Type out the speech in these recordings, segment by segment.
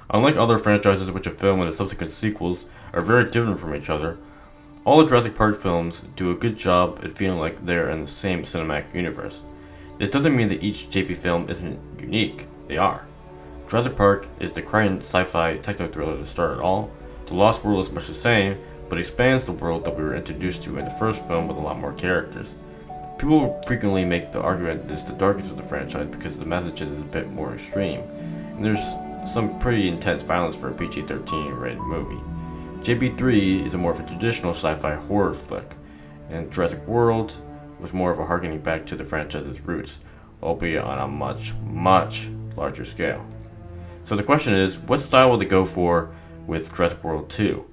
Unlike other franchises which a film and the subsequent sequels are very different from each other, all the Jurassic Park films do a good job at feeling like they're in the same cinematic universe. This doesn't mean that each JP film isn't unique, they are. Jurassic Park is the Crichton sci-fi techno-thriller to start it all. The Lost World is much the same, but expands the world that we were introduced to in the first film with a lot more characters. People frequently make the argument that it's the darkest of the franchise because the message is a bit more extreme, and there's some pretty intense violence for a PG-13 rated movie. JP3 is more of a traditional sci-fi horror flick, and Jurassic World was more of a harkening back to the franchise's roots, albeit on a much, much larger scale. So the question is, what style will they go for with Jurassic World 2?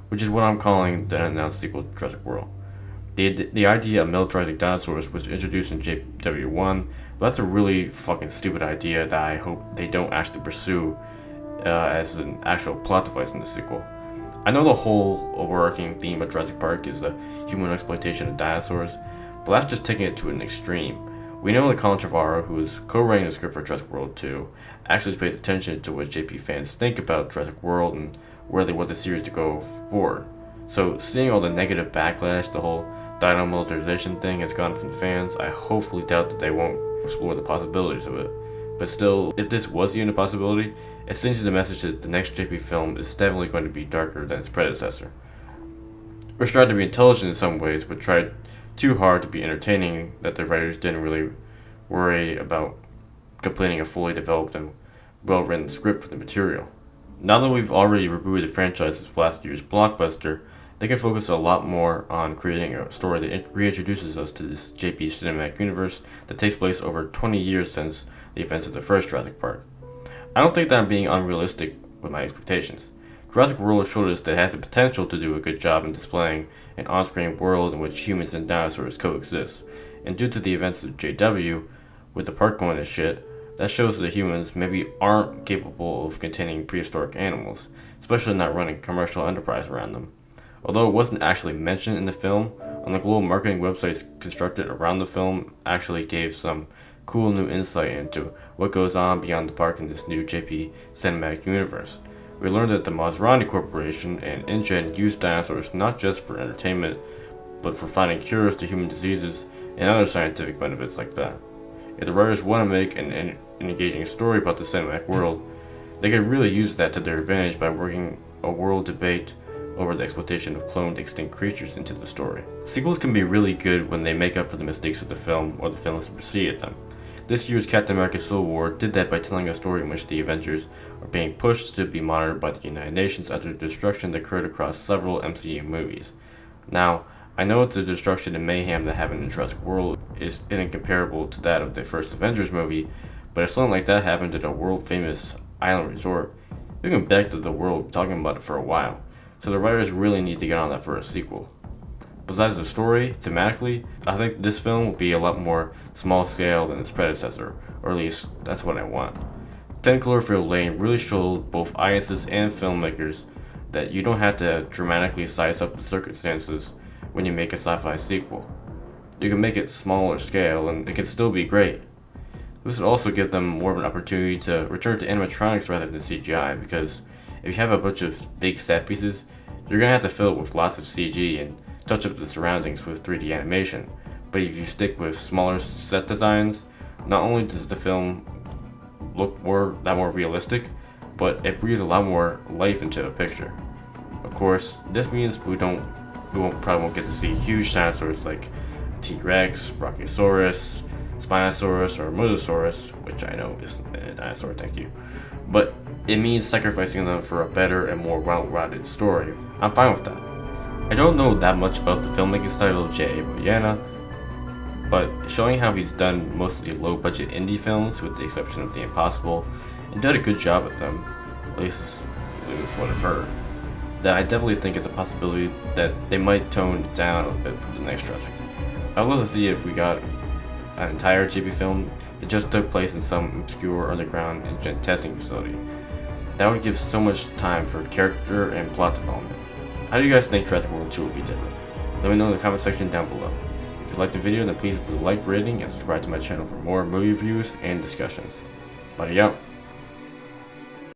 Which is what I'm calling the unannounced sequel to Jurassic World. The idea of militarizing dinosaurs was introduced in JW1, but that's a really fucking stupid idea that I hope they don't actually pursue as an actual plot device in the sequel. I know the whole overarching theme of Jurassic Park is the human exploitation of dinosaurs, but that's just taking it to an extreme. We know that Colin Trevorrow, who is co-writing the script for Jurassic World 2, actually pays attention to what JP fans think about Jurassic World and where they want the series to go forward. So seeing all the negative backlash the whole dino militarization thing has gotten from the fans, I hopefully doubt that they won't explore the possibilities of it. But still, if this was even a possibility, it sends you the message that the next JP film is definitely going to be darker than its predecessor. Which tried to be intelligent in some ways, but tried too hard to be entertaining that the writers didn't really worry about completing a fully developed and well-written script for the material. Now that we've already rebooted the franchise with last year's blockbuster, they can focus a lot more on creating a story that reintroduces us to this JP cinematic universe that takes place over 20 years since the events of the first Jurassic Park. I don't think that I'm being unrealistic with my expectations. Jurassic World showed us that it has the potential to do a good job in displaying an on-screen world in which humans and dinosaurs coexist, and due to the events of JW, with the park going to shit, that shows that humans maybe aren't capable of containing prehistoric animals, especially not running commercial enterprise around them. Although it wasn't actually mentioned in the film, on the global marketing websites constructed around the film actually gave some cool new insight into what goes on beyond the park in this new JP cinematic universe. We learned that the Maserati Corporation and InGen use dinosaurs not just for entertainment, but for finding cures to human diseases and other scientific benefits like that. If the writers want to make an engaging story about the cinematic world, they could really use that to their advantage by working a world debate over the exploitation of cloned extinct creatures into the story. Sequels can be really good when they make up for the mistakes of the film or the films that preceded them. This year's Captain America Civil War did that by telling a story in which the Avengers are being pushed to be monitored by the United Nations after the destruction that occurred across several MCU movies. Now, I know that the destruction and mayhem that happened in Jurassic World isn't comparable to that of the first Avengers movie, but if something like that happened at a world-famous island resort, we can back to the world talking about it for a while, so the writers really need to get on that for a sequel. Besides the story, thematically, I think this film will be a lot more small-scale than its predecessor, or at least that's what I want. 10 Cloverfield Lane really showed both audiences and filmmakers that you don't have to dramatically size up the circumstances when you make a sci-fi sequel. You can make it smaller scale and it can still be great. This would also give them more of an opportunity to return to animatronics rather than CGI, because if you have a bunch of big set pieces, you're going to have to fill it with lots of CG and touch up the surroundings with 3D animation. But if you stick with smaller set designs, not only does the film look that more realistic, but it breathes a lot more life into the picture. Of course, this means we probably won't get to see huge dinosaurs like T-Rex, Brachiosaurus, Spinosaurus, or Mosasaurus, which I know isn't a dinosaur, thank you. But it means sacrificing them for a better and more well-rounded story. I'm fine with that. I don't know that much about the filmmaking style of J.A. Boyana, but showing how he's done mostly low-budget indie films, with the exception of The Impossible, and did a good job at them, at least what I've heard, that I definitely think is a possibility that they might tone it down a bit for the next Jurassic. I'd love to see if we got an entire JP film that just took place in some obscure underground InGen testing facility. That would give so much time for character and plot development. How do you guys think Jurassic World 2 will be different? Let me know in the comment section down below. If you liked the video, then please leave a like rating and subscribe to my channel for more movie reviews and discussions. Buddy out.